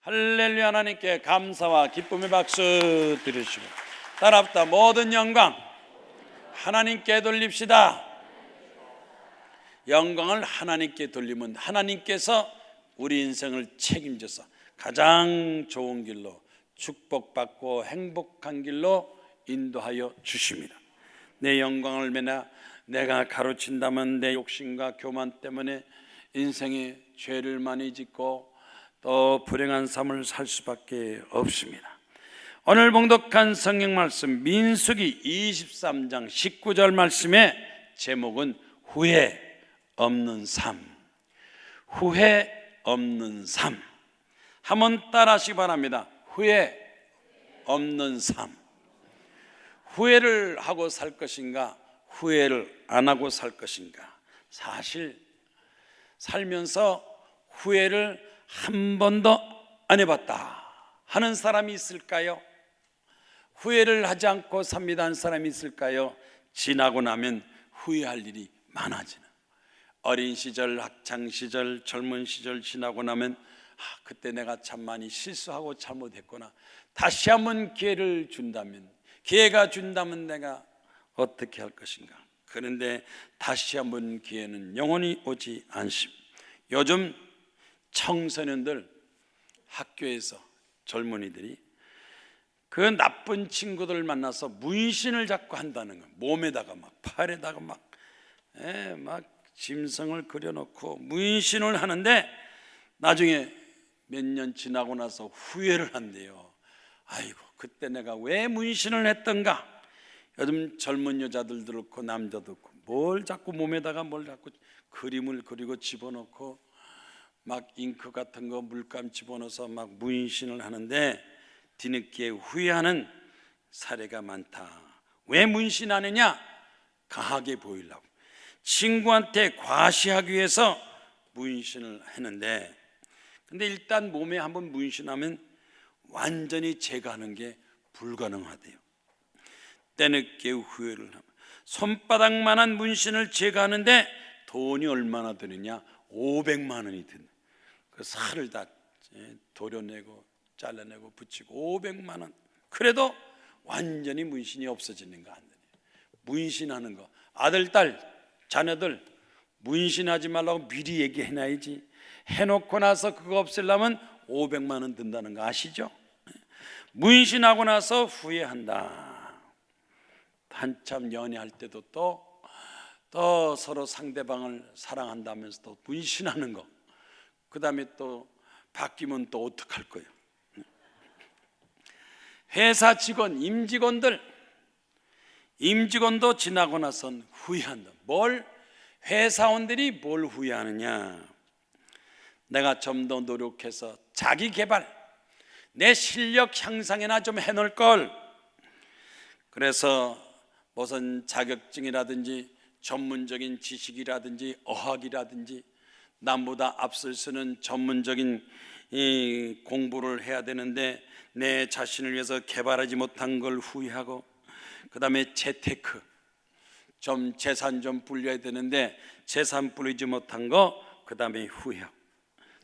할렐루야. 하나님께 감사와 기쁨의 박수 드리시고 따라붙다 모든 영광 하나님께 돌립시다. 영광을 하나님께 돌리면 하나님께서 우리 인생을 책임져서 가장 좋은 길로 축복받고 행복한 길로 인도하여 주십니다. 내 영광을 내가 가로친다면 내 욕심과 교만 때문에 인생에 죄를 많이 짓고 또 불행한 삶을 살 수밖에 없습니다. 오늘 봉독한 성경 말씀 민수기 23장 19절 말씀의 제목은 후회 없는 삶. 후회 없는 삶. 한번 따라하시기 바랍니다. 후회 없는 삶. 후회를 하고 살 것인가, 후회를 안 하고 살 것인가. 사실 살면서 후회를 한 번도 안 해봤다 하는 사람이 있을까요? 후회를 하지 않고 삽니다 하는 사람이 있을까요? 지나고 나면 후회할 일이 많아지는, 어린 시절, 학창 시절, 젊은 시절 지나고 나면 그때 내가 참 많이 실수하고 잘못했구나. 다시 한번 기회를 준다면, 기회가 준다면 내가 어떻게 할 것인가. 그런데 다시 한번 기회는 영원히 오지 않습니다. 요즘 청소년들, 학교에서 젊은이들이 그 나쁜 친구들 만나서 문신을 자꾸 한다는 거예요. 몸에다가 막 팔에다가 막 짐승을 그려놓고 문신을 하는데 나중에 몇 년 지나고 나서 후회를 한대요. 아이고 그때 내가 왜 문신을 했던가. 요즘 젊은 여자들도 그렇고 남자도 그렇고 뭘 자꾸 몸에다가 뭘 자꾸 그림을 그리고 집어넣고 막 잉크 같은 거 물감 집어넣어서 막 문신을 하는데 뒤늦게 후회하는 사례가 많다. 왜 문신하느냐? 강하게 보이려고, 친구한테 과시하기 위해서 문신을 했는데, 근데 일단 몸에 한번 문신하면 완전히 제거하는 게 불가능하대요. 때늦게 후회를 하면 손바닥만한 문신을 제거하는데 돈이 얼마나 드느냐? 500만 원이 든다. 그 살을 다 도려내고 잘라내고 붙이고 500만 원. 그래도 완전히 문신이 없어지는 거 아니에요. 문신하는 거, 아들, 딸, 자녀들 문신하지 말라고 미리 얘기해놔야지. 해놓고 나서 그거 없애려면 500만 원 든다는 거 아시죠? 문신하고 나서 후회한다. 한참 연애할 때도 또 서로 상대방을 사랑한다면서 또 문신하는 거. 그 다음에 또 바뀌면 또 어떡할 거예요? 회사 직원, 임직원도 지나고 나선 후회한다. 회사원들이 뭘 후회하느냐? 내가 좀 더 노력해서 자기 개발, 내 실력 향상이나 좀 해놓을 걸. 그래서 무슨 자격증이라든지 전문적인 지식이라든지 어학이라든지 남보다 앞설 서는 전문적인 공부를 해야 되는데 내 자신을 위해서 개발하지 못한 걸 후회하고, 그 다음에 재테크, 좀 재산 좀 불려야 되는데 재산 불리지 못한 거, 그 다음에 후회하고,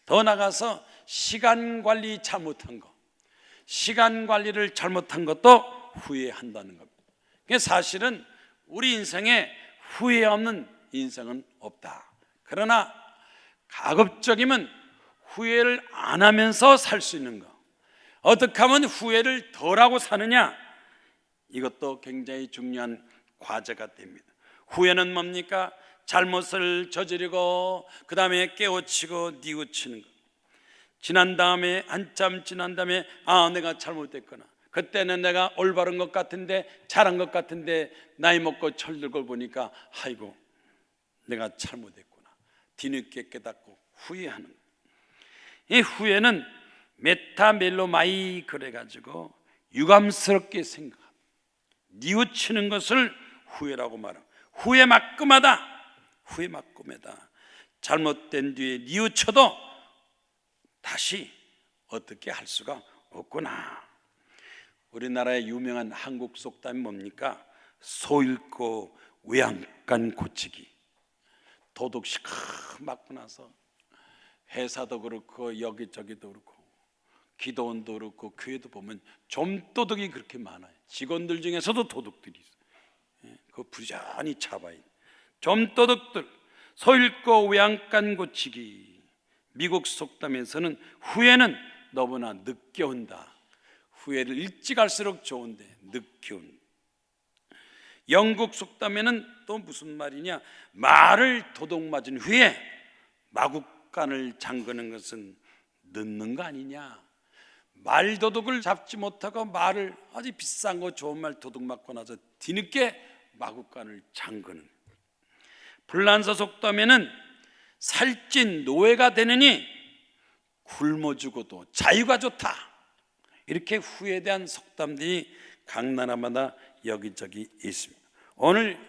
더 나가서 시간 관리 잘못한 거, 시간 관리를 잘못한 것도 후회한다는 겁니다. 사실은 우리 인생에 후회 없는 인생은 없다. 그러나 가급적이면 후회를 안 하면서 살 수 있는 거, 어떻게 하면 후회를 덜하고 사느냐, 이것도 굉장히 중요한 과제가 됩니다. 후회는 뭡니까? 잘못을 저지르고 그 다음에 깨우치고 뉘우치는 거. 한참 지난 다음에 내가 잘못했구나, 그때는 내가 올바른 것 같은데 잘한 것 같은데 나이 먹고 철들고 보니까 아이고 내가 잘못했구나, 뒤늦게 깨닫고 후회하는 거예요. 이 후회는 메타멜로마이 그래가지고 유감스럽게 생각합니다. 뉘우치는 것을 후회라고 말합니다. 후회 막끔하다. 잘못된 뒤에 뉘우쳐도 다시 어떻게 할 수가 없구나. 우리나라의 유명한 한국 속담이 뭡니까? 소 잃고 외양간 고치기. 도둑 시크 맞고 나서 회사도 그렇고 여기저기도 그렇고 기도원도 그렇고 교회도 보면 좀도둑이 그렇게 많아요. 직원들 중에서도 도둑들이 있어요. 그거 부지런히 잡아야 돼요. 좀도둑들, 소잃고 외양간 고치기. 미국 속담에서는 후회는 너무나 늦게 온다. 후회를 일찍 할수록 좋은데 늦게 온다. 영국 속담에는 또 무슨 말이냐, 말을 도둑 맞은 후에 마구간을 잠그는 것은 늦는 거 아니냐. 말도둑을 잡지 못하고 말을 아주 비싼 거 좋은 말 도둑 맞고 나서 뒤늦게 마구간을 잠그는. 불란서 속담에는 살찐 노예가 되느니 굶어 죽어도 자유가 좋다. 이렇게 후회에 대한 속담들이 각 나라마다 여기저기 있습니다. 오늘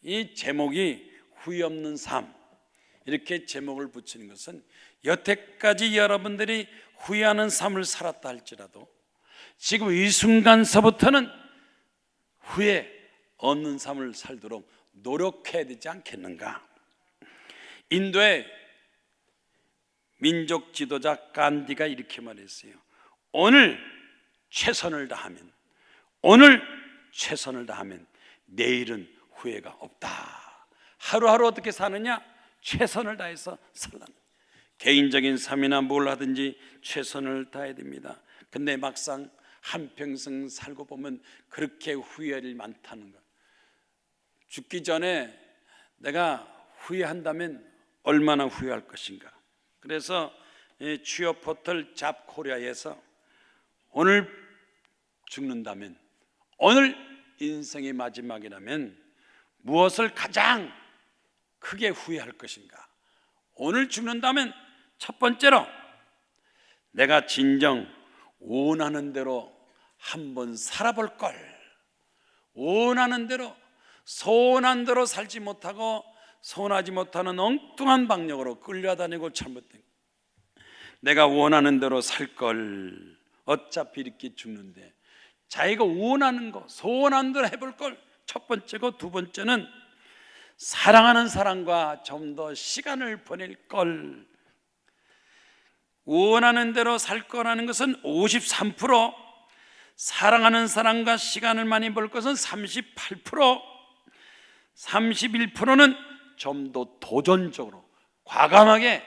이 제목이 후회 없는 삶, 이렇게 제목을 붙이는 것은 여태까지 여러분들이 후회하는 삶을 살았다 할지라도 지금 이 순간서부터는 후회 없는 삶을 살도록 노력해야 되지 않겠는가. 인도의 민족 지도자 간디가 이렇게 말했어요. 오늘 최선을 다하면, 오늘 최선을 다하면 내일은 후회가 없다. 하루하루 어떻게 사느냐? 최선을 다해서 살라는. 개인적인 삶이나 뭘 하든지 최선을 다해야 됩니다. 근데 막상 한평생 살고 보면 그렇게 후회할 많다는 것. 죽기 전에 내가 후회한다면 얼마나 후회할 것인가. 그래서 취업 포털 잡코리아에서 오늘 죽는다면, 오늘 인생의 마지막이라면 무엇을 가장 크게 후회할 것인가. 오늘 죽는다면 첫 번째로 내가 진정 원하는 대로 한번 살아볼 걸. 원하는 대로, 소원한 대로 살지 못하고 소원하지 못하는 엉뚱한 방향으로 끌려다니고 잘못된, 내가 원하는 대로 살 걸. 어차피 이렇게 죽는데 자기가 원하는 거, 소원한 대로 해볼 걸. 첫 번째고, 두 번째는 사랑하는 사람과 좀 더 시간을 보낼 걸. 원하는 대로 살 거라는 것은 53%, 사랑하는 사람과 시간을 많이 볼 것은 38%, 31%는 좀 더 도전적으로 과감하게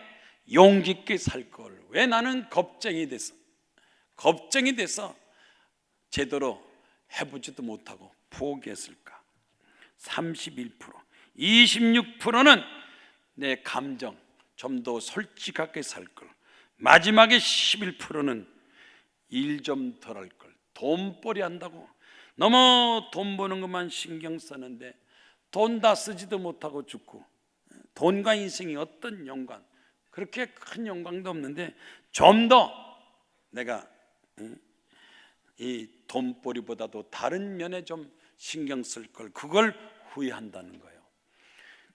용기 있게 살 걸. 왜 나는 겁쟁이 돼서 제대로 해보지도 못하고 포기했을까. 31%, 26%는 내 감정 좀 더 솔직하게 살 걸. 마지막에 11%는 일 좀 덜 할 걸. 돈벌이 한다고 너무 돈 버는 것만 신경 쓰는데 돈 다 쓰지도 못하고 죽고, 돈과 인생이 어떤 연관, 그렇게 큰 영광도 없는데 좀 더 내가 이 돈벌이보다도 다른 면에 좀 신경 쓸 걸, 그걸 후회한다는 거예요.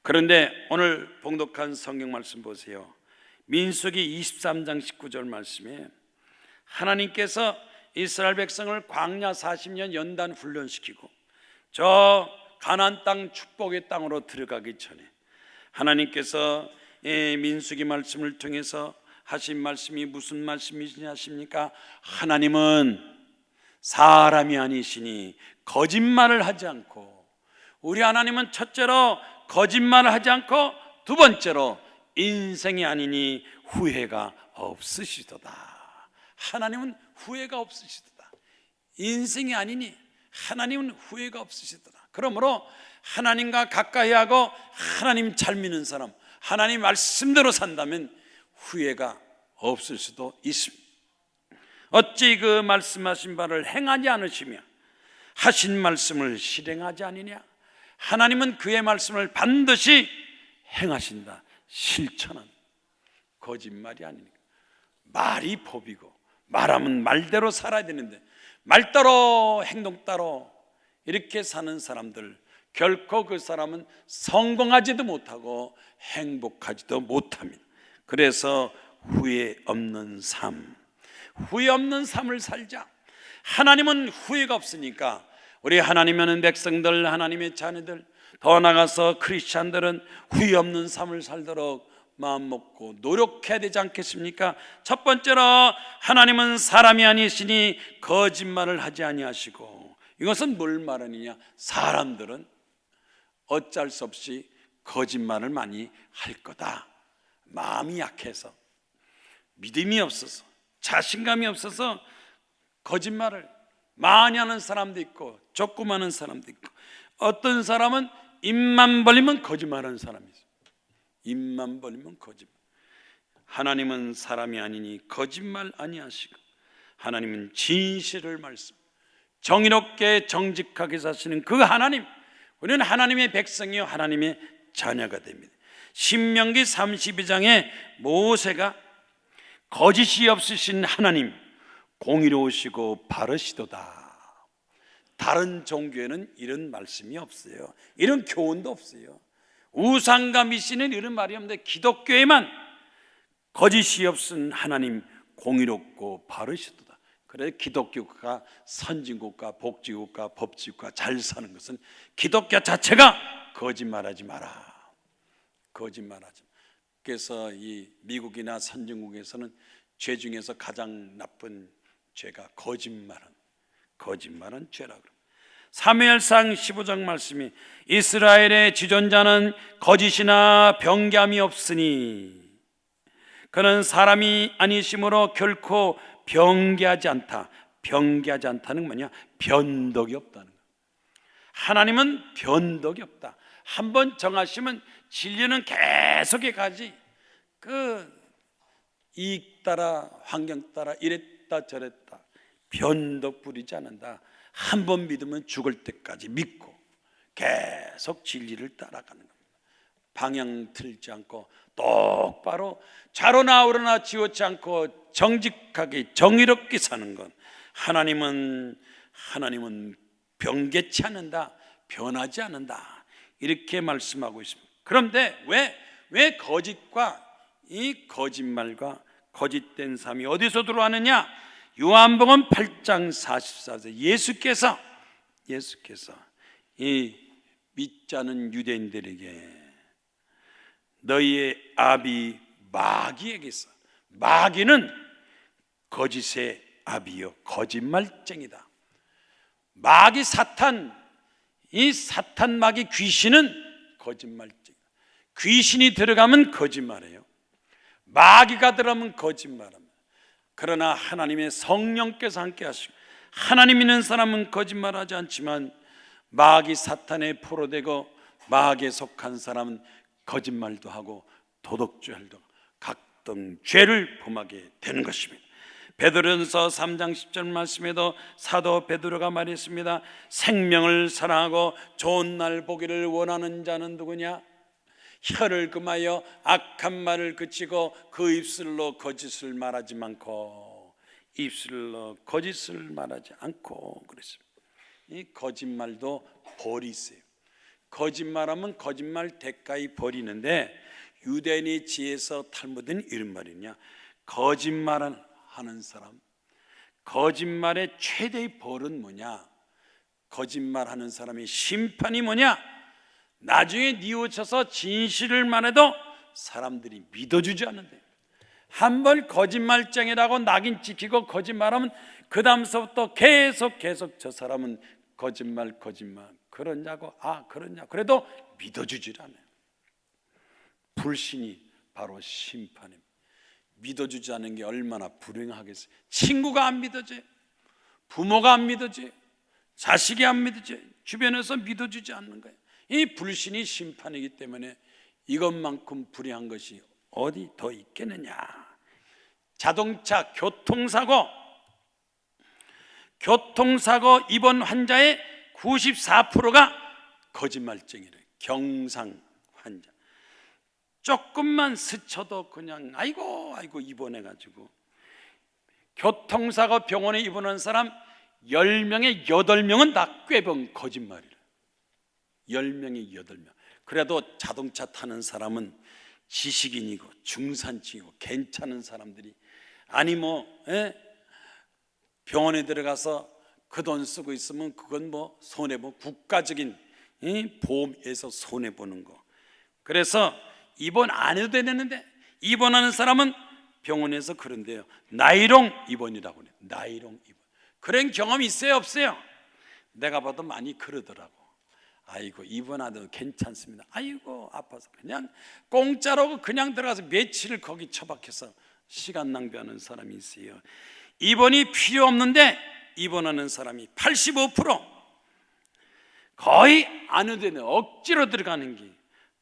그런데 오늘 봉독한 성경 말씀 보세요. 민수기 23장 19절 말씀에 하나님께서 이스라엘 백성을 광야 40년 연단 훈련시키고 저 가나안 땅 축복의 땅으로 들어가기 전에 하나님께서 민수기 말씀을 통해서 하신 말씀이 무슨 말씀이시냐 하십니까? 하나님은 사람이 아니시니 거짓말을 하지 않고, 우리 하나님은 첫째로 거짓말을 하지 않고, 두 번째로 인생이 아니니 후회가 없으시도다. 하나님은 후회가 없으시도다. 인생이 아니니 하나님은 후회가 없으시도다. 그러므로 하나님과 가까이 하고 하나님 잘 믿는 사람, 하나님 말씀대로 산다면 후회가 없을 수도 있습니다. 어찌 그 말씀하신 바를 행하지 않으시며 하신 말씀을 실행하지 않으냐? 하나님은 그의 말씀을 반드시 행하신다. 실천한, 거짓말이 아니니까. 말이 법이고 말하면 말대로 살아야 되는데 말 따로 행동 따로 이렇게 사는 사람들, 결코 그 사람은 성공하지도 못하고 행복하지도 못합니다. 그래서 후회 없는 삶, 후회 없는 삶을 살자. 하나님은 후회가 없으니까 우리 하나님의 백성들, 하나님의 자녀들, 더 나아가서 크리스찬들은 후회 없는 삶을 살도록 마음 먹고 노력해야 되지 않겠습니까? 첫 번째로 하나님은 사람이 아니시니 거짓말을 하지 아니하시고, 이것은 뭘 말하느냐? 사람들은 어쩔 수 없이 거짓말을 많이 할 거다. 마음이 약해서, 믿음이 없어서, 자신감이 없어서 거짓말을 많이 하는 사람도 있고 조금 하는 사람도 있고, 어떤 사람은 입만 벌리면 거짓말하는 사람이 있어요. 입만 벌리면 거짓말. 하나님은 사람이 아니니 거짓말 아니하시고, 하나님은 진실을 말씀, 정의롭게 정직하게 사시는 그 하나님, 우리는 하나님의 백성이요 하나님의 자녀가 됩니다. 신명기 32장에 모세가 거짓이 없으신 하나님, 공의로우시고 바르시도다. 다른 종교에는 이런 말씀이 없어요. 이런 교훈도 없어요. 우상과 미신은 이런 말이 없는데, 기독교에만 거짓이 없은 하나님, 공의롭고 바르시도다. 그래 기독교가 선진국가, 복지국가, 법치국가 잘 사는 것은 기독교 자체가 거짓말하지 마라. 거짓말하지. 그래서 이 미국이나 선진국에서는 죄 중에서 가장 나쁜 죄가 거짓말은 죄라. 사무엘상 15장 말씀이, 이스라엘의 지존자는 거짓이나 변개함이 없으니 그는 사람이 아니심으로 결코 변개하지 않다. 변개하지 않다는 건 뭐냐? 변덕이 없다는 거예요. 하나님은 변덕이 없다. 한번 정하시면 진리는 계속해 가지. 이익 따라 환경 따라 이랬다 저랬다 변덕 부리지 않는다. 한번 믿으면 죽을 때까지 믿고 계속 진리를 따라가는 겁니다. 방향 틀지 않고 똑바로 좌로나 우로나 지우지 않고 정직하게 정의롭게 사는 것. 하나님은 변개치 않는다. 변하지 않는다. 이렇게 말씀하고 있습니다. 그런데 왜 거짓과 이 거짓말과 거짓된 삶이 어디서 들어왔느냐? 요한복음 8장 44절, 예수께서 이 믿지 않은 유대인들에게 너희의 아비 마귀에게서, 마귀는 거짓의 아비요 거짓말쟁이다. 마귀 사탄, 이 사탄 마귀 귀신은 거짓말쟁이. 귀신이 들어가면 거짓말해요. 마귀가 들어가면 거짓말합니다. 그러나 하나님의 성령께서 함께 하시고, 하나님 믿는 사람은 거짓말하지 않지만 마귀 사탄에 포로되고 마귀에 속한 사람은 거짓말도 하고 도덕죄도 각종 죄를 범하게 되는 것입니다. 베드로전서 3장 10절 말씀에도 사도 베드로가 말했습니다. 생명을 사랑하고 좋은 날 보기를 원하는 자는 누구냐? 혀를 금하여 악한 말을 그치고 그 입술로 거짓을 말하지 않고, 입술로 거짓을 말하지 않고 그랬습니다. 이 거짓말도 벌이 있어요. 거짓말하면 거짓말 대가히 벌이 있는데, 유대인의 지혜서 탈무드는 이런 말이냐? 거짓말을 하는 사람, 거짓말의 최대의 벌은 뭐냐? 거짓말하는 사람의 심판이 뭐냐? 나중에 뉘우쳐서 진실을 말해도 사람들이 믿어주지 않는데, 한번 거짓말쟁이라고 낙인 찍히고 거짓말하면 그 다음서부터 계속 저 사람은 거짓말 그러냐고, 그러냐 그래도 믿어주질 않아요. 불신이 바로 심판입니다. 믿어주지 않는 게 얼마나 불행하겠어요. 친구가 안 믿어져요. 부모가 안 믿어져요. 자식이 안 믿어져요. 주변에서 믿어주지 않는 거예요. 이 불신이 심판이기 때문에 이것만큼 불행한 것이 어디 더 있겠느냐. 자동차 교통사고 입원 환자의 94%가 거짓말쟁이래요. 경상 환자. 조금만 스쳐도 그냥 아이고 입원해가지고, 교통사고 병원에 입원한 사람 10명에 8명은 다 꾀병 거짓말이래. 10명에 8명. 그래도 자동차 타는 사람은 지식인이고 중산층이고 괜찮은 사람들이, 아니 병원에 들어가서 그 돈 쓰고 있으면 그건 손해보, 국가적인 보험에서 손해보는 거. 그래서 입원 안 해도 되는데 입원하는 사람은 병원에서 그런데요, 나이롱 입원이라고 해요. 나이롱 입원. 그런 경험이 있어요, 없어요? 내가 봐도 많이 그러더라고. 아이고, 입원 안 해도 괜찮습니다. 아이고, 아파서 그냥 공짜로 그냥 들어가서 며칠을 거기 처박혀서 시간 낭비하는 사람이 있어요. 입원이 필요 없는데 입원하는 사람이 85%, 거의 안 해도 되는 억지로 들어가는 게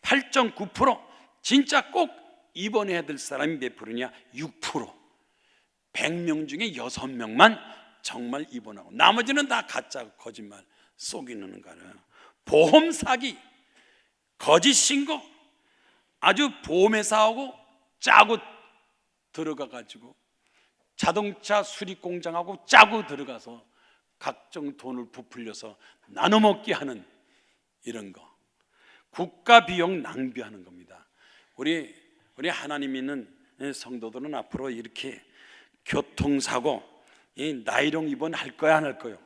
8.9%. 진짜 꼭 입원해야 될 사람이 몇 프로냐? 6%. 100명 중에 6명만 정말 입원하고 나머지는 다 가짜 거짓말 속이는 거예요. 보험 사기, 거짓 신고, 아주 보험회사하고 짜고 들어가 가지고 자동차 수리 공장하고 짜고 들어가서 각종 돈을 부풀려서 나눠 먹게 하는 이런 거, 국가 비용 낭비하는 겁니다. 우리 하나님 믿는 성도들은 앞으로 이렇게 교통사고, 이 나이롱 입원 할 거야, 안 할 거요?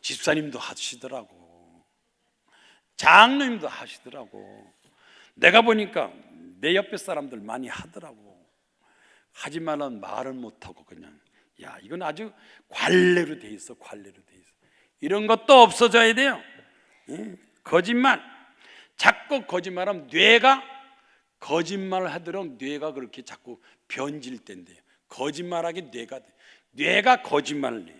집사님도 하시더라고, 장로님도 하시더라고. 내가 보니까 내 옆에 사람들 많이 하더라고. 하지 말라는 말을 못하고 그냥, 야, 이건 아주 관례로 돼 있어, 관례로 돼 있어. 이런 것도 없어져야 돼요. 거짓말, 자꾸 거짓말하면 뇌가 거짓말을 하도록 뇌가 그렇게 자꾸 변질된대요. 거짓말하기 뇌가 거짓말을 해요.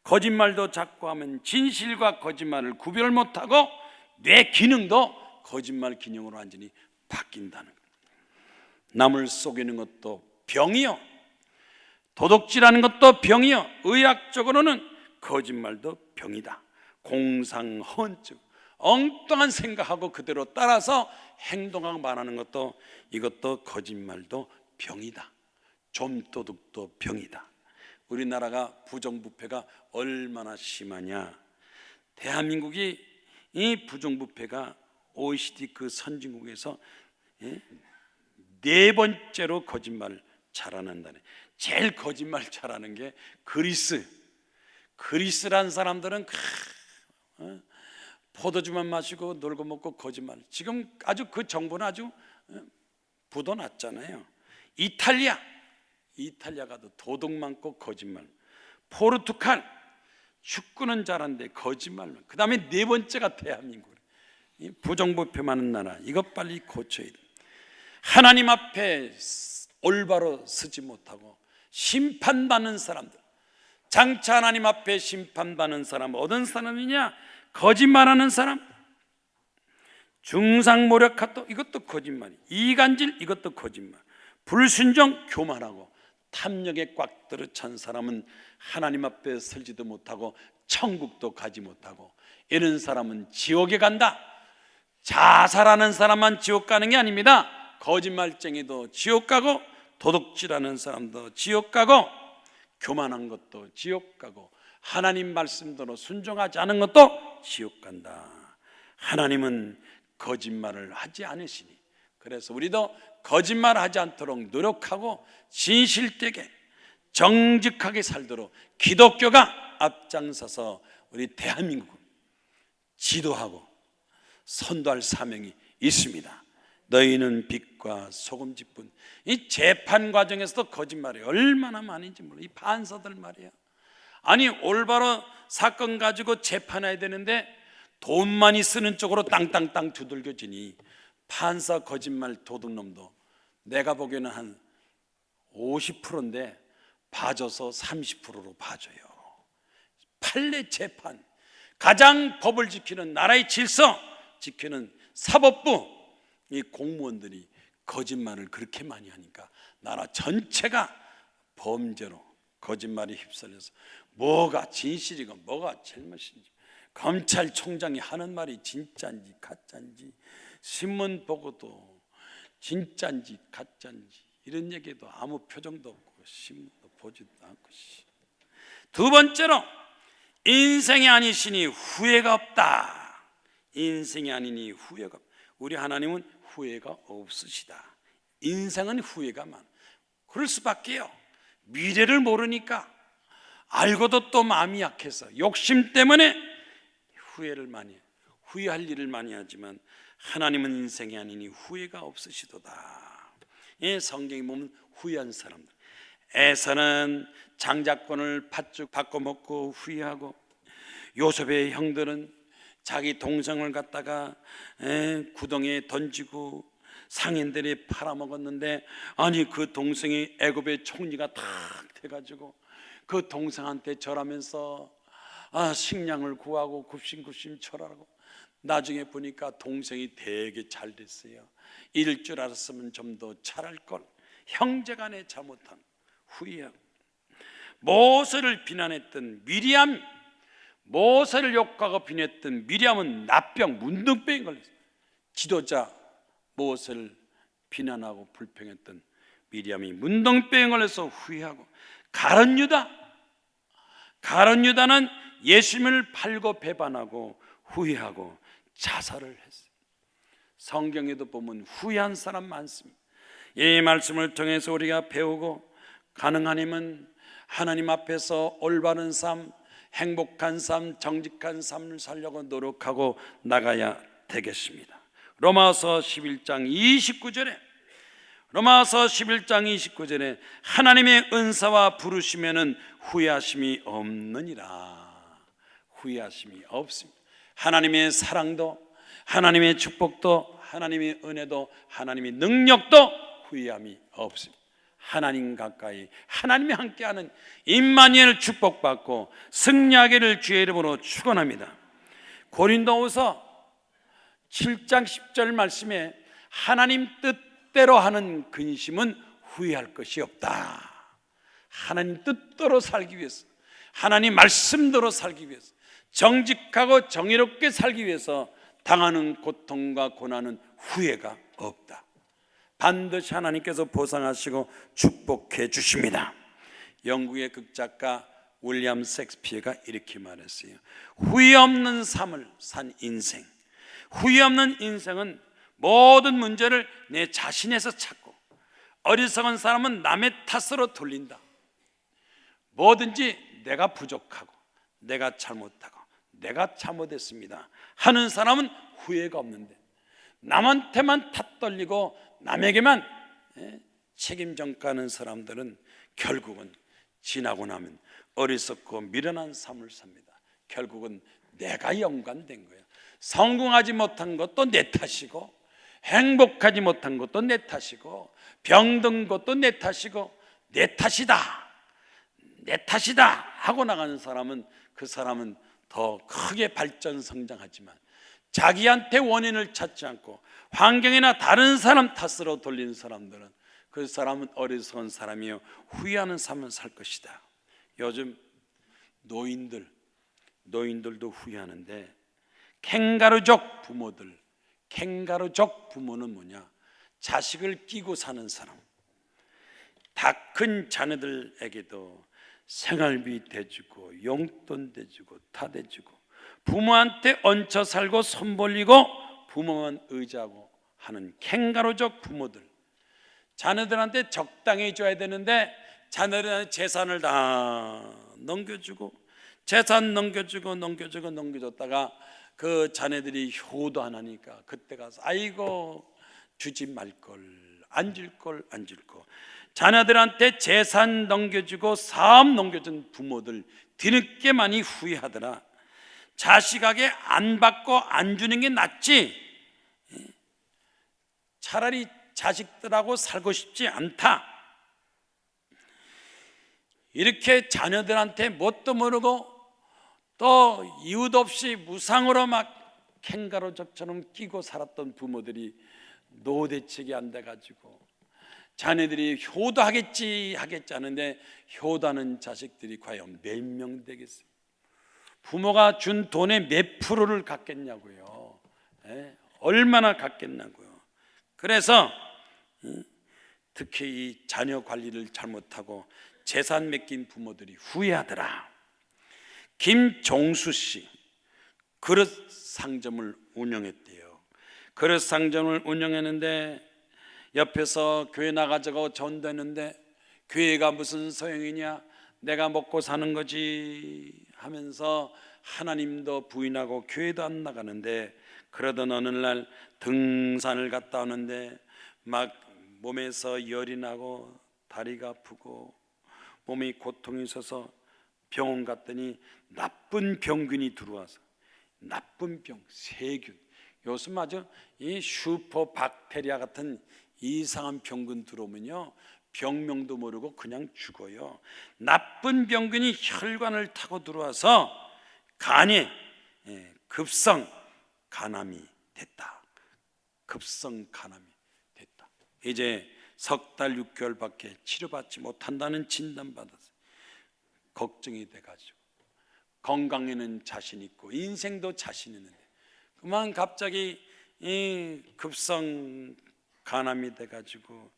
거짓말도 자꾸 하면 진실과 거짓말을 구별 못하고 뇌 기능도 거짓말 기능으로 완전히 바뀐다는 거예요. 남을 속이는 것도 병이요, 도둑질하는 것도 병이요, 의학적으로는 거짓말도 병이다. 공상헌증, 엉뚱한 생각하고 그대로 따라서 행동하고 말하는 것도, 이것도 거짓말도 병이다. 좀도둑도 병이다. 우리나라가 부정부패가 얼마나 심하냐. 대한민국이 이 부정부패가 OECD 그 선진국에서 네 번째로 거짓말을 잘하는다네. 제일 거짓말 잘하는 게 그리스란 사람들은 포도주만 마시고 놀고 먹고 거짓말. 지금 아주 그 정부는 아주 묻어놨잖아요. 이탈리아가도 도둑 많고 거짓말. 포르투갈 축구는 잘하는데 거짓말. 그 다음에 네 번째가 대한민국. 부정부패 많은 나라, 이것 빨리 고쳐야 돼. 하나님 앞에 올바로 서지 못하고 심판받는 사람들, 장차 하나님 앞에 심판받는 사람 어떤 사람이냐? 거짓말하는 사람. 중상모략하도, 이것도 거짓말이. 이간질, 이것도 거짓말. 불순종, 교만하고 탐욕에 꽉 들어찬 사람은 하나님 앞에 설지도 못하고 천국도 가지 못하고, 이런 사람은 지옥에 간다. 자살하는 사람만 지옥 가는 게 아닙니다. 거짓말쟁이도 지옥 가고, 도둑질하는 사람도 지옥 가고, 교만한 것도 지옥 가고, 하나님 말씀대로 순종하지 않은 것도 지옥 간다. 하나님은 거짓말을 하지 않으시니, 그래서 우리도 거짓말하지 않도록 노력하고 진실되게 정직하게 살도록 기독교가 앞장서서 우리 대한민국을 지도하고 선도할 사명이 있습니다. 너희는 빛과 소금뿐. 이 재판 과정에서도 거짓말이 얼마나 많은지 몰라. 이 판사들 말이야. 아니, 올바로 사건 가지고 재판해야 되는데 돈만이 쓰는 쪽으로 땅땅땅 두들겨지니 판사 거짓말 도둑놈도 내가 보기에는 한 50%인데 봐줘서 30%로 봐줘요. 판례 재판, 가장 법을 지키는, 나라의 질서 지키는 사법부, 이 공무원들이 거짓말을 그렇게 많이 하니까 나라 전체가 범죄로 거짓말에 휩쓸려서 뭐가 진실이고 뭐가 잘못인지, 검찰총장이 하는 말이 진짜인지 가짜인지, 신문 보고도 진짜인지 가짜인지 이런 얘기도 아무 표정도 없고 신문도 보지도 않고. 두 번째로, 인생이 아니시니 후회가 없다. 인생이 아니니 후회가 없다. 우리 하나님은 후회가 없으시다. 인생은 후회가 많아. 그럴 수밖에요. 미래를 모르니까, 알고도 또 마음이 약해서 욕심 때문에 후회를 많이 해. 후회할 일을 많이 하지만 하나님은 인생이 아니니 후회가 없으시도다. 이 성경에 보면 후회한 사람들, 에서는 장자권을 팥죽 바꿔먹고 후회하고, 요셉의 형들은 자기 동생을 갖다가 구덩이에 던지고 상인들이 팔아먹었는데, 아니 그 동생이 애굽의 총리가 탁 돼가지고 그 동생한테 절하면서 식량을 구하고 굽신굽신 절하고, 나중에 보니까 동생이 되게 잘 됐어요. 이럴 줄 알았으면 좀 더 잘할 걸. 형제간에 잘못한 후회하고, 모세를 비난했던 미리암, 모세를 욕하고 비난했던 미리암은 나병 문둥병에 걸렸어요. 지도자 모세를 비난하고 불평했던 미리암이 문둥병에 걸려서 후회하고, 가룟 유다는 예수님을 팔고 배반하고 후회하고 자살을 했어요. 성경에도 보면 후회한 사람 많습니다. 이 말씀을 통해서 우리가 배우고, 가능하면 하나님 앞에서 올바른 삶, 행복한 삶, 정직한 삶을 살려고 노력하고 나가야 되겠습니다. 로마서 11장 29절에 하나님의 은사와 부르시면은 후회하심이 없느니라. 후회하심이 없습니다. 하나님의 사랑도, 하나님의 축복도, 하나님의 은혜도, 하나님의 능력도 후회함이 없습니다. 하나님 가까이, 하나님이 함께하는 임마누엘 축복받고 승리하기를 주의 이름으로 축원합니다. 고린도후서 7장 10절 말씀에 하나님 뜻대로 하는 근심은 후회할 것이 없다. 하나님 뜻대로 살기 위해서, 하나님 말씀대로 살기 위해서, 정직하고 정의롭게 살기 위해서 당하는 고통과 고난은 후회가 없다. 반드시 하나님께서 보상하시고 축복해 주십니다. 영국의 극작가 윌리엄 셰익스피어가 이렇게 말했어요. 후회 없는 삶을 산 인생, 후회 없는 인생은 모든 문제를 내 자신에서 찾고, 어리석은 사람은 남의 탓으로 돌린다. 뭐든지 내가 부족하고, 내가 잘못하고, 내가 잘못했습니다 하는 사람은 후회가 없는데, 남한테만 탓 돌리고 남에게만 책임 전가하는 사람들은 결국은 지나고 나면 어리석고 미련한 삶을 삽니다. 결국은 내가 연관된 거예요. 성공하지 못한 것도 내 탓이고, 행복하지 못한 것도 내 탓이고, 병든 것도 내 탓이고, 내 탓이다 하고 나가는 사람은, 그 사람은 더 크게 발전 성장하지만, 자기한테 원인을 찾지 않고 환경이나 다른 사람 탓으로 돌리는 사람들은, 그 사람은 어리석은 사람이요 후회하는 삶을 살 것이다. 요즘 노인들도 후회하는데, 캥가루족 부모는 뭐냐? 자식을 끼고 사는 사람. 다 큰 자녀들에게도 생활비 대주고 용돈 대주고 다 대주고, 부모한테 얹혀 살고 손 벌리고 부모만 의지하고 하는 캥가루족 부모들. 자녀들한테 적당히 줘야 되는데 자녀들한테 재산을 다 넘겨주고, 재산 넘겨줬다가 그 자녀들이 효도 안 하니까 그때 가서 아이고 주지 말걸, 안 줄걸. 자녀들한테 재산 넘겨주고 사업 넘겨준 부모들 뒤늦게 많이 후회하더라. 자식에게 안 받고 안 주는 게 낫지, 차라리 자식들하고 살고 싶지 않다. 이렇게 자녀들한테 뭣도 모르고 또 이유도 없이 무상으로 막 캥가루족처럼 끼고 살았던 부모들이 노대책이 안 돼가지고 자녀들이 효도하겠지 하는데, 효도하는 자식들이 과연 몇 명 되겠어요? 부모가 준 돈의 몇 프로를 갖겠냐고요. 얼마나 갖겠냐고요. 그래서 특히 이 자녀 관리를 잘못하고 재산 맡긴 부모들이 후회하더라. 김종수 씨 그릇 상점을 운영했대요. 그릇 상점을 운영했는데 옆에서 교회 나가자고 전도했는데, 교회가 무슨 소용이냐, 내가 먹고 사는 거지 하면서 하나님도 부인하고 교회도 안 나가는데, 그러던 어느 날 등산을 갔다 오는데 막 몸에서 열이 나고 다리가 아프고 몸에 고통이 있어서 병원 갔더니 나쁜 병균이 들어와서, 나쁜 병, 세균, 요즘 아주 이 슈퍼박테리아 같은 이상한 병균 들어오면요 병명도 모르고 그냥 죽어요. 나쁜 병균이 혈관을 타고 들어와서 간에 급성 간암이 됐다. 급성 간암이 됐다. 이제 석 달 6개월밖에 치료받지 못한다는 진단받았어요. 걱정이 돼가지고 건강에는 자신 있고 인생도 자신 있는데 그만 갑자기 이 급성 간암이 돼가지고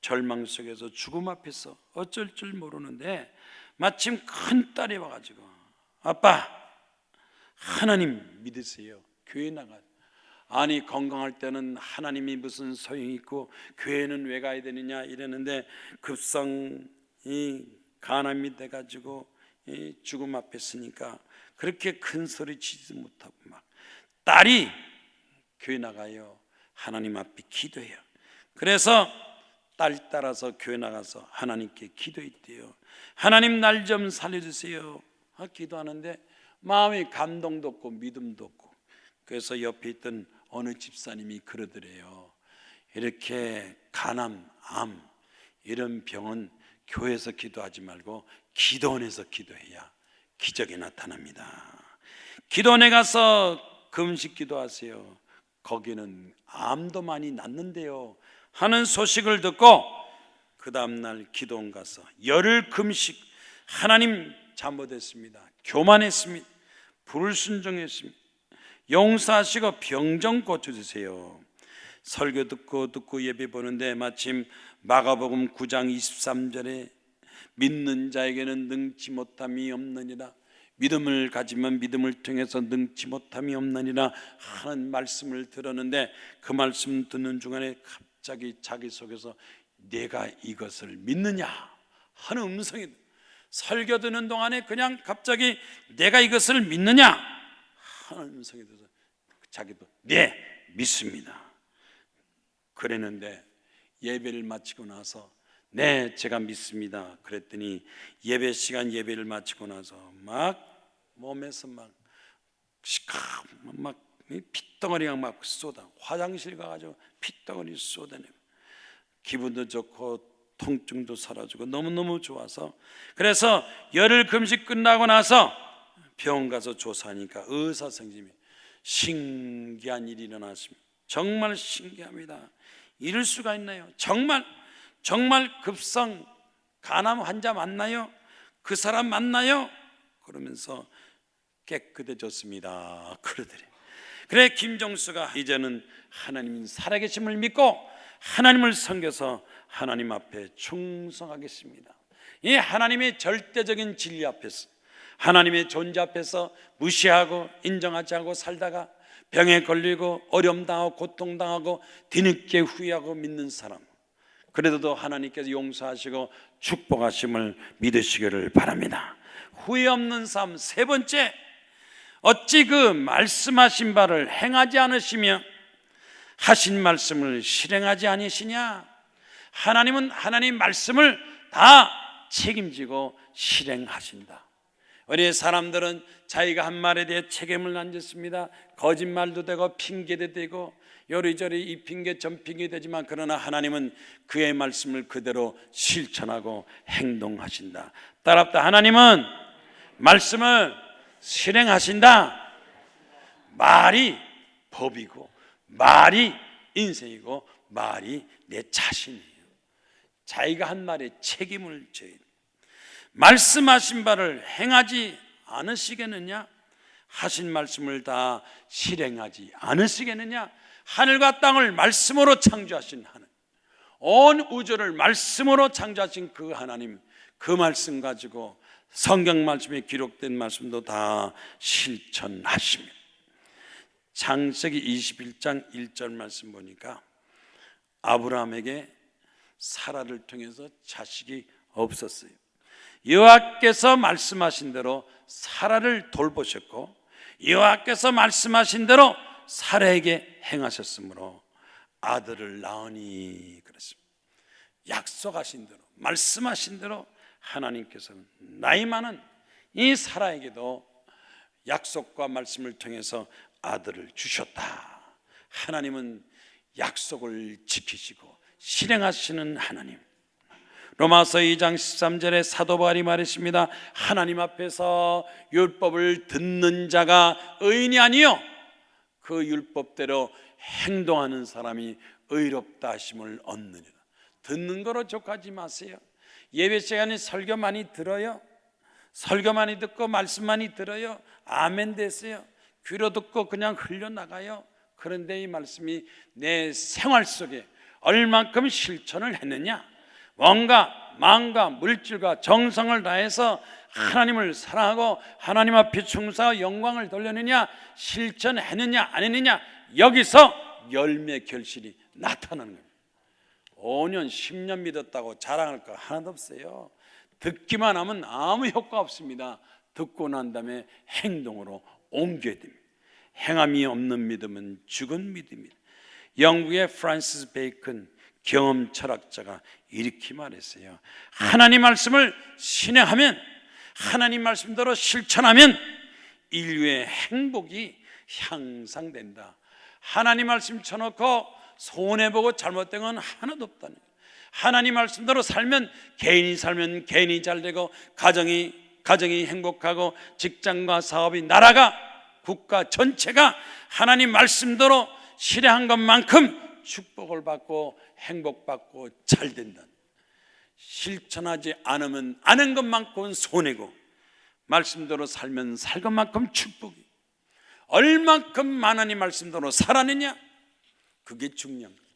절망 속에서 죽음 앞에서 어쩔 줄 모르는데 마침 큰 딸이 와가지고 아빠 하나님 믿으세요. 교회 나가. 아니 건강할 때는 하나님이 무슨 소용이 있고 교회는 왜 가야 되느냐 이랬는데 급성 이 간암이 돼가지고 이 죽음 앞에 서니까 그렇게 큰 소리 치지 못하고 막 딸이 교회 나가요. 하나님 앞에 기도해요. 그래서 딸 따라서 교회 나가서 하나님께 기도했대요. 하나님 날 좀 살려주세요. 기도하는데 마음에 감동도 없고 믿음도 없고 그래서 옆에 있던 어느 집사님이 그러더래요. 이렇게 간암, 암 이런 병은 교회에서 기도하지 말고 기도원에서 기도해야 기적이 나타납니다. 기도원에 가서 금식 기도하세요. 거기는 암도 많이 낫는데요 하는 소식을 듣고 그 다음날 기도원 가서 열흘 금식, 하나님 잘못했습니다, 교만했습니다, 불순종했습니다, 용서하시고 병 좀 고쳐주세요. 설교 듣고 예배 보는데 마침 마가복음 9장 23절에 믿는 자에게는 능치 못함이 없느니라, 믿음을 가지면 믿음을 통해서 능치 못함이 없느니라 하는 말씀을 들었는데 그 말씀 듣는 중간에 갑자기 자기 속에서 내가 이것을 믿느냐 하는 음성이, 설교 듣는 동안에 그냥 갑자기 내가 이것을 믿느냐 하는 음성이 들어서 자기도 네 믿습니다 그랬는데 예배를 마치고 나서 네 제가 믿습니다 그랬더니 예배 시간 예배를 마치고 나서 막 몸에서 막 핏덩어리가 막 쏟아, 화장실 가가지고 핏덩어리 쏟아내고 기분도 좋고 통증도 사라지고 너무너무 좋아서, 그래서 열흘 금식 끝나고 나서 병원 가서 조사하니까 의사 선생님이 신기한 일이 일어났습니다. 정말 신기합니다. 이럴 수가 있나요? 정말 급성 간암 환자 맞나요? 그 사람 맞나요? 그러면서 깨끗해졌습니다 그러더래. 그래 김종수가 이제는 하나님 살아계심을 믿고 하나님을 섬겨서 하나님 앞에 충성하겠습니다. 이 하나님의 절대적인 진리 앞에서, 하나님의 존재 앞에서 무시하고 인정하지 않고 살다가 병에 걸리고 어려움 당하고 고통 당하고 뒤늦게 후회하고 믿는 사람, 그래도 하나님께서 용서하시고 축복하심을 믿으시기를 바랍니다. 후회 없는 삶. 세 번째, 어찌 그 말씀하신 바를 행하지 않으시며 하신 말씀을 실행하지 아니시냐? 하나님은 하나님 말씀을 다 책임지고 실행하신다. 우리 사람들은 자기가 한 말에 대해 책임을 안 졌습니다. 거짓말도 되고 핑계도 되고 요리조리 이 핑계 전 핑계 되지만 그러나 하나님은 그의 말씀을 그대로 실천하고 행동하신다. 따랍다. 하나님은 말씀을 실행하신다. 말이 법이고 말이 인생이고 말이 내 자신이에요. 자기가 한 말에 책임을 져야 돼요. 말씀하신 바를 행하지 않으시겠느냐? 하신 말씀을 다 실행하지 않으시겠느냐? 하늘과 땅을 말씀으로 창조하신 하나님, 온 우주를 말씀으로 창조하신 그 하나님, 그 말씀 가지고 성경 말씀에 기록된 말씀도 다 실천하십니다. 창세기 21장 1절 말씀 보니까 아브라함에게 사라를 통해서 자식이 없었어요. 여호와께서 말씀하신 대로 사라를 돌보셨고 여호와께서 말씀하신 대로 사라에게 행하셨으므로 아들을 낳으니 그랬습니다. 약속하신 대로, 말씀하신 대로 하나님께서는 나이 많은 이 사라에게도 약속과 말씀을 통해서 아들을 주셨다. 하나님은 약속을 지키시고 실행하시는 하나님. 로마서 2장 13절에 사도 바울이 말했습니다. 하나님 앞에서 율법을 듣는 자가 의인이 아니요 그 율법대로 행동하는 사람이 의롭다 하심을 얻느니라. 듣는 거로 족하지 마세요. 예배 시간에 설교 많이 들어요. 설교 많이 듣고 말씀 많이 들어요. 아멘 되세요. 귀로 듣고 그냥 흘려나가요. 그런데 이 말씀이 내 생활 속에 얼만큼 실천을 했느냐, 뭔가 마음과 물질과 정성을 다해서 하나님을 사랑하고 하나님 앞에 충성하고 영광을 돌리느냐, 실천했느냐 안 했느냐, 여기서 열매 결실이 나타나는 겁니다. 5년 10년 믿었다고 자랑할 거 하나도 없어요. 듣기만 하면 아무 효과 없습니다. 듣고 난 다음에 행동으로 옮겨야 됩니다. 행함이 없는 믿음은 죽은 믿음입니다. 영국의 프란시스 베이컨 경험 철학자가 이렇게 말했어요. 하나님 말씀을 신뢰하면, 하나님 말씀대로 실천하면 인류의 행복이 향상된다. 하나님 말씀 쳐놓고 손해보고 잘못된 건 하나도 없다는 거예요. 하나님 말씀대로 살면 개인이 살면 개인이 잘되고 가정이 행복하고 직장과 사업이, 나라가, 국가 전체가 하나님 말씀대로 실행한 것만큼 축복을 받고 행복받고 잘 된다. 실천하지 않으면 아는 것만큼은 손해고, 말씀대로 살면 살 것만큼 축복이. 얼만큼 하나님 말씀대로 살았느냐, 그게 중요한 거예요.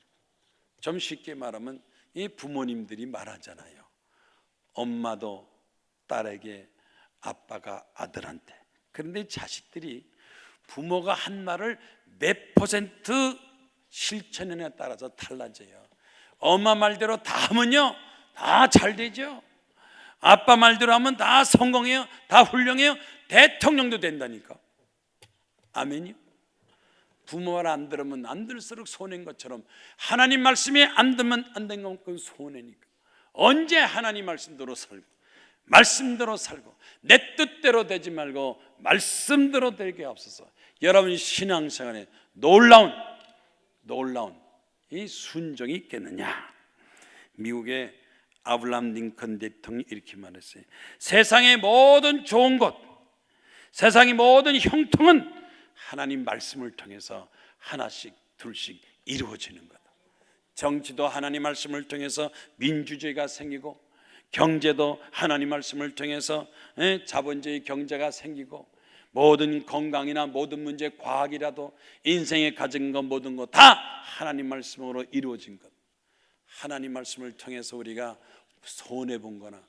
좀 쉽게 말하면 이 부모님들이 말하잖아요. 엄마도 딸에게, 아빠가 아들한테. 그런데 자식들이 부모가 한 말을 몇 퍼센트 실천에 따라서 달라져요. 엄마 말대로 다 하면요 다 잘 되죠. 아빠 말대로 하면 다 성공해요. 다 훌륭해요. 대통령도 된다니까. 아멘이요. 부모 말 안 들으면 안 들을수록 손해인 것처럼 하나님 말씀이 안 들으면 안 된 것만큼 손해니까. 언제 하나님 말씀대로 살고 말씀대로 살고 내 뜻대로 되지 말고 말씀대로 되게 앞서서 여러분 신앙생활에 놀라운 이 순종이 있겠느냐. 미국의 아브라함 링컨 대통령이 이렇게 말했어요. 세상의 모든 좋은 것, 세상의 모든 형통은 하나님 말씀을 통해서 하나씩 둘씩 이루어지는 거다. 정치도 하나님 말씀을 통해서 민주주의가 생기고, 경제도 하나님 말씀을 통해서 자본주의 경제가 생기고, 모든 건강이나 모든 문제, 과학이라도 인생에 가진 것 모든 것 다 하나님 말씀으로 이루어진 것. 하나님 말씀을 통해서 우리가 손해본 거나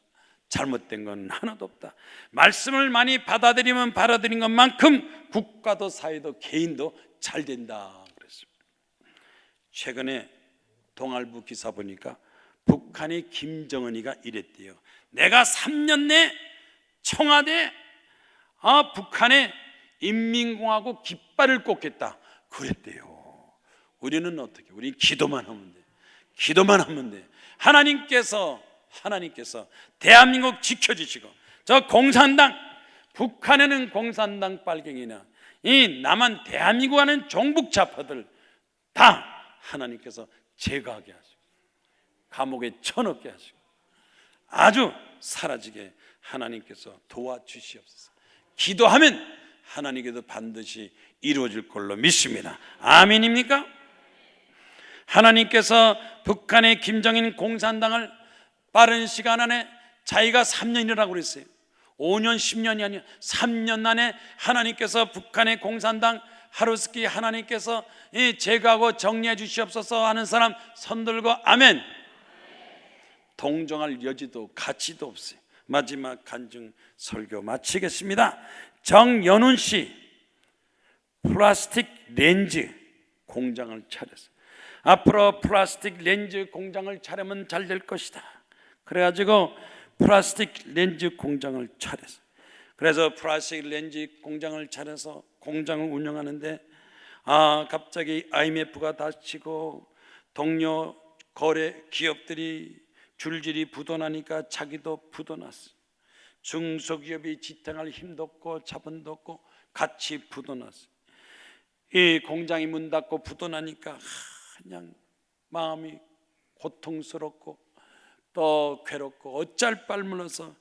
잘못된 건 하나도 없다. 말씀을 많이 받아들이면 받아들인 것만큼 국가도 사회도 개인도 잘 된다 그랬습니다. 최근에 동아일보 기사 보니까 북한의 김정은이가 이랬대요. 내가 3년 내 청와대 북한의 인민공화국 깃발을 꽂겠다 그랬대요. 우리는 어떻게? 우리 기도만 하면 돼. 기도만 하면 돼. 하나님께서 대한민국 지켜주시고, 저 공산당, 북한에는 공산당 빨갱이나 이 남한 대한민국 하는 종북 좌파들 다 하나님께서 제거하게 하시고 감옥에 쳐넣게 하시고 아주 사라지게 하나님께서 도와주시옵소서. 기도하면 하나님께서 반드시 이루어질 걸로 믿습니다. 아멘입니까? 하나님께서 북한의 김정인 공산당을 빠른 시간 안에, 자기가 3년이라고 그랬어요. 5년 10년이 아니라 3년 안에 하나님께서 북한의 공산당 하루스키 하나님께서 제거하고 정리해 주시옵소서 하는 사람 손들고 아멘. 동정할 여지도 가치도 없어요. 마지막 간증 설교 마치겠습니다. 정연훈 씨 플라스틱 렌즈 공장을 차렸어요. 앞으로 플라스틱 렌즈 공장을 차리면 잘 될 것이다. 그래가지고 플라스틱 렌즈 공장을 차렸어요. 그래서 플라스틱 렌즈 공장을 차려서 공장을 운영하는데 갑자기 IMF가 닥치고 동료 거래 기업들이 줄줄이 부도나니까 자기도 부도났어. 중소기업이 지탱할 힘도 없고 자본도 없고 같이 부도났어. 이 공장이 문 닫고 부도나니까 그냥 마음이 고통스럽고 또 괴롭고 어쩔 바를 몰라서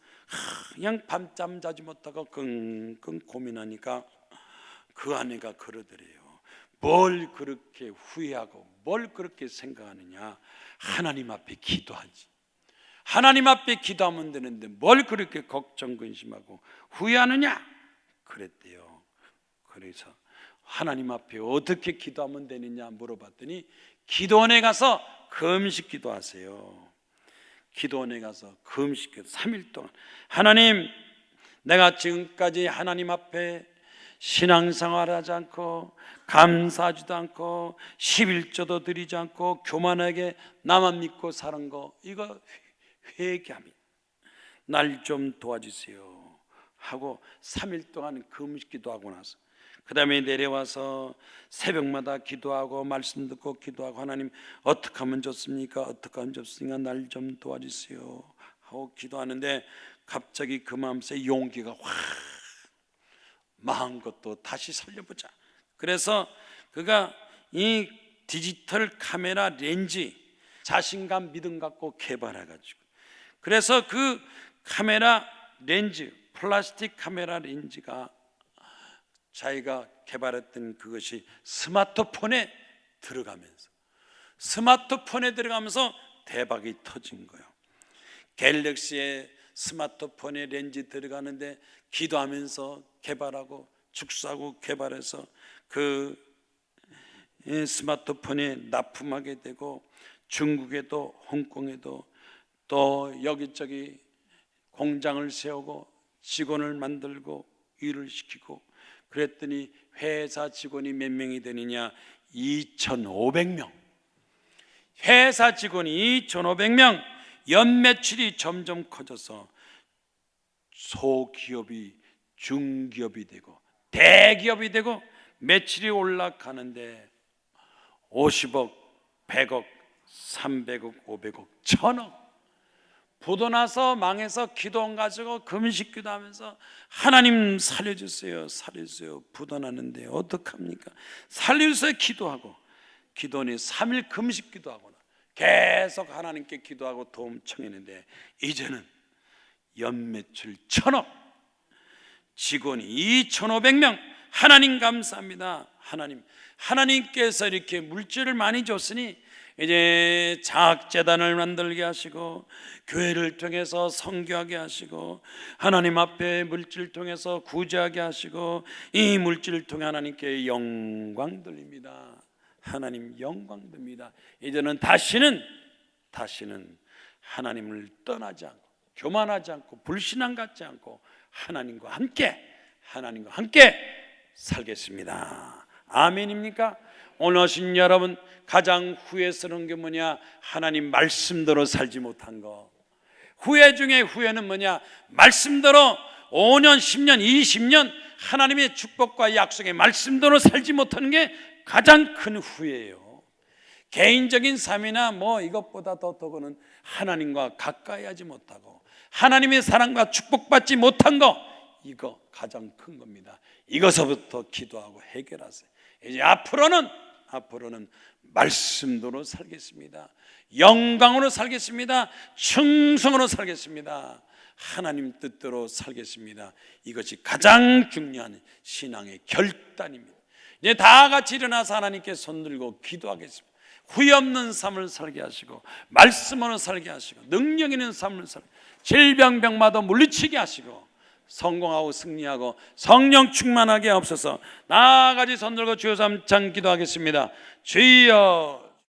그냥 밤잠 자지 못하고 끙끙 고민하니까 그 아내가 그러더래요. 뭘 그렇게 후회하고 뭘 그렇게 생각하느냐. 하나님 앞에 기도하지. 하나님 앞에 기도하면 되는데 뭘 그렇게 걱정 근심하고 후회하느냐 그랬대요. 그래서 하나님 앞에 어떻게 기도하면 되느냐 물어봤더니 기도원에 가서 금식 기도하세요. 기도원에 가서 금식 기도 3일 동안 하나님, 내가 지금까지 하나님 앞에 신앙생활하지 않고 감사하지도 않고 11조도 드리지 않고 교만하게 나만 믿고 사는 거 이거 회개합니다. 날 좀 도와주세요 하고 3일 동안 금식 기도하고 나서 그 다음에 내려와서 새벽마다 기도하고 말씀 듣고 기도하고 하나님 어떻게 하면 좋습니까? 어떻게 하면 좋습니까? 날 좀 도와주세요 하고 기도하는데 갑자기 그 마음속에 용기가 확 망한 것도 다시 살려보자. 그래서 그가 이 디지털 카메라 렌즈 자신감 믿음 갖고 개발해가지고 그래서 그 카메라 렌즈 플라스틱 카메라 렌즈가 자기가 개발했던 그것이 스마트폰에 들어가면서 대박이 터진 거예요. 갤럭시에 스마트폰에 렌즈 들어가는데 기도하면서 개발하고 축소하고 개발해서 그 스마트폰에 납품하게 되고 중국에도 홍콩에도 또 여기저기 공장을 세우고 직원을 만들고 일을 시키고 그랬더니 회사 직원이 몇 명이 되느냐 2,500명. 회사 직원이 2,500명. 연매출이 점점 커져서 소기업이 중기업이 되고 대기업이 되고 매출이 올라가는데 50억, 100억, 300억, 500억, 1000억 부도나서 망해서 기도원 가지고 금식 기도하면서 하나님 살려주세요 살려주세요 부도나는데 어떡합니까? 살려주세요 기도하고 기도원이 3일 금식 기도하거나 계속 하나님께 기도하고 도움 청했는데 이제는 연매출 1000억 직원이 2,500명 하나님 감사합니다. 하나님께서 이렇게 물질을 많이 줬으니 이제 장학재단을 만들게 하시고 교회를 통해서 선교하게 하시고 하나님 앞에 물질을 통해서 구제하게 하시고 이 물질을 통해 하나님께 영광 돌립니다. 하나님 영광 돌립니다. 이제는 다시는 하나님을 떠나지 않고 교만하지 않고 불신앙 갖지 않고 하나님과 함께 살겠습니다. 아멘입니까? 오늘 오신 여러분 가장 후회스러운 게 뭐냐? 하나님 말씀대로 살지 못한 거. 후회 중에 후회는 뭐냐? 말씀대로 5년, 10년, 20년 하나님의 축복과 약속의 말씀대로 살지 못하는 게 가장 큰 후회예요. 개인적인 삶이나 뭐 이것보다 더더구는 하나님과 가까이 하지 못하고 하나님의 사랑과 축복받지 못한 거, 이거 가장 큰 겁니다. 이것서부터 기도하고 해결하세요. 이제 앞으로는 말씀대로 살겠습니다. 영광으로 살겠습니다. 충성으로 살겠습니다. 하나님 뜻대로 살겠습니다. 이것이 가장 중요한 신앙의 결단입니다. 이제 다 같이 일어나서 하나님께 손들고 기도하겠습니다. 후회 없는 삶을 살게 하시고 말씀으로 살게 하시고 능력 있는 삶을 살게 질병병마도 물리치게 하시고 성공하고 승리하고 성령 충만하게 하옵소서. 나아가지 손들고 주여 삼창 기도하겠습니다. 주여